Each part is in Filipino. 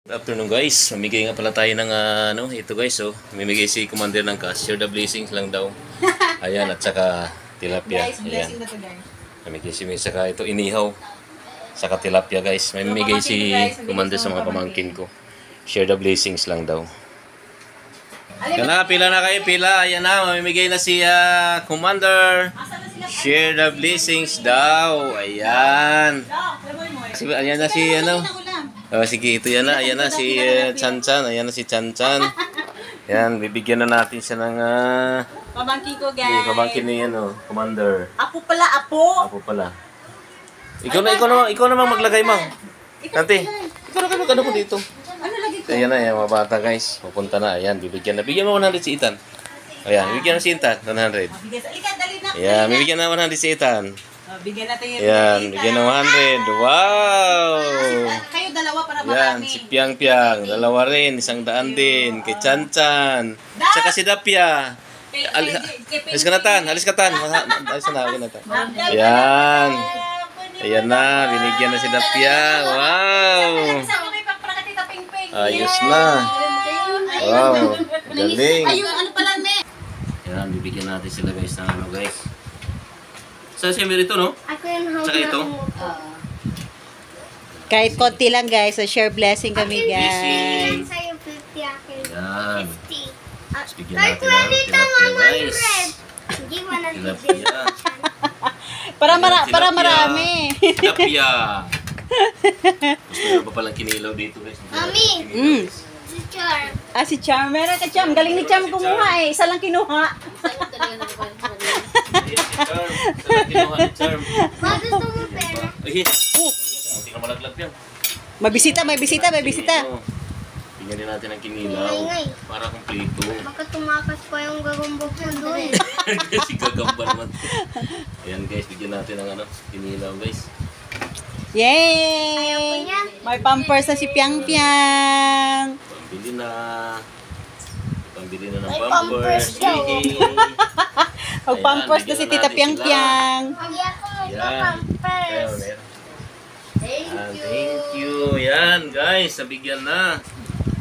Good afternoon guys, mamigay nga pala tayo ng ito guys, oh. Mamigay si Commander ng cash. Share the blessings lang daw. Ayan, at saka tilapia. Guys, blessing na to guys. Mamigay si May, saka ito inihaw. Saka tilapia guys. May mamigay si Commander sa mga pamangkin ko. Share the blessings lang daw. Yan na, pila na kayo, pila. Ayan na, mamimigay na si Commander. Share the blessings daw. Ayan. Ayan na si sige, ito yan na. Ayan na si Chan-Chan. Ayan na si Chan-Chan. Ayan, bibigyan na natin siya ng Pamangkin ko guys. pamangkin ni Commander. Apo pala, apo. Apo pala. Ikaw naman maglagay, ma'am. Ate, ikaw na mag-ano ko dito. Ano lagi ko? Ayan na, mga bata guys. Pupunta na. Ayan, bibigyan na. Bigyan mo 100 si Ethan. Ayan, bibigyan na si Ethan. 100. Halika, dali na. Ayan, bibigyan na 100 si Ethan. Bigyan natin yung Ayan, bigyan na 100. Wow! Kayo dalawa para Yan, marami. si Piang Piang. Dalawa rin, 100 din. Kay Chan Chan. Saka si Dapia. Alis ka na tan. Alis ka tan. Alis ka na. Ayan. Ayan na, binigyan na si Dapia. Wow! Ayos na. Wow, galing. Ayun, ano pala, ne? Ayan, bibigyan natin sila guys ng ano guys. Saan si Emerito, no? Tsaka ito. Kahit konti lang guys, so share blessing kami guys. Ayan. Tapos bigyan natin ng tilapia guys. Tilapia. Para marami. Tilapia. Gusto nyo pa palang kinilaw dito guys. Mami! Si Charm. Si Charm. Meron ka Charm. Galing ni Charm kumuha eh. Isa lang kinuha. Ma, gusto mo pera? Hindi ka malaglag yan. May bisita. Bigyan din natin ng kinilaw para kumplito. Baka tumakas pa yung gagumbok mo doon. Kasi gagamba naman. Ayan guys, bigyan natin ng kinilaw guys. Yay! May pampers na si Piang Piang. Pambili na. Pambili na ng May pampers. pampers daw. Mag-pampers na si Tita Piang Piang. Hindi ako Yan. nagpa-pampers. Thank you. Yan guys, nabigyan na.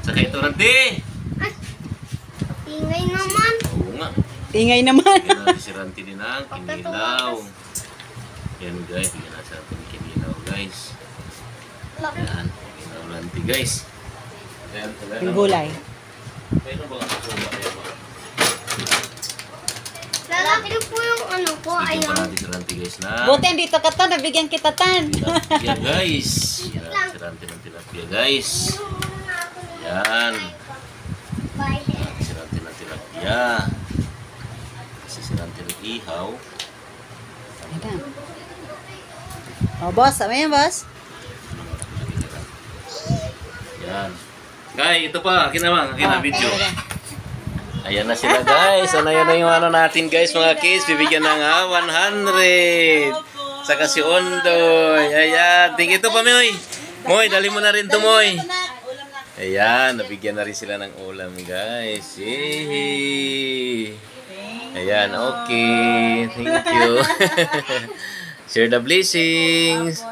Saka ito Ranti. Tingay naman. Oo nga. Ingay naman. Bigyan natin si Ranti din ang kinilaw. Yan guys, bigyan natin sa ating kinilaw guys. Yan, kinilaw Ranti guys. Yung gulay. Mayroon ba ang kasuma kaya ba? Lalaki po yung ano ko. Bigyan pa Ayaw. natin si Ranti guys na. Buti dito ka tan, nabigyan kita tan. Tilapia guys. Yan, si Ranti ng tilapia guys. Yan. Bye. Si Ranti ng tilapia. Kasi si Ranti ng ihaw. Boss. Ano yan, boss? Yan. Guys, ito pa. Akin naman. Akin na video. Ayan na sila guys. Ayan na yung natin guys mga kids. Bibigyan ng 100. Saka si Ondoy. Ayan. Tingin ito pa Moy. Moy, dali mo na rin ito Moy. Ayan. Nabigyan na rin sila ng ulam guys. Yay. Ayan. Okay. Thank you. Share the blessings.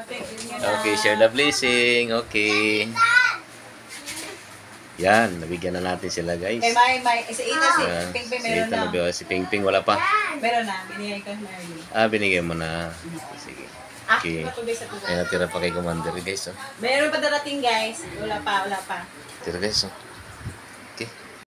Okay. Share the blessing. Okay. Yan, nabigyan na natin sila guys. May. Isa Yan. si Ping Ping Si meron Ethan na. nabiyaw. Si Ping Ping wala pa. Meron na. Binigay ko na early. Binigay mo na. Sige. Okay. Ayan, natira pa kay Commander guys. Oh. Meron pa darating guys. Wala pa. Tira guys. Oh.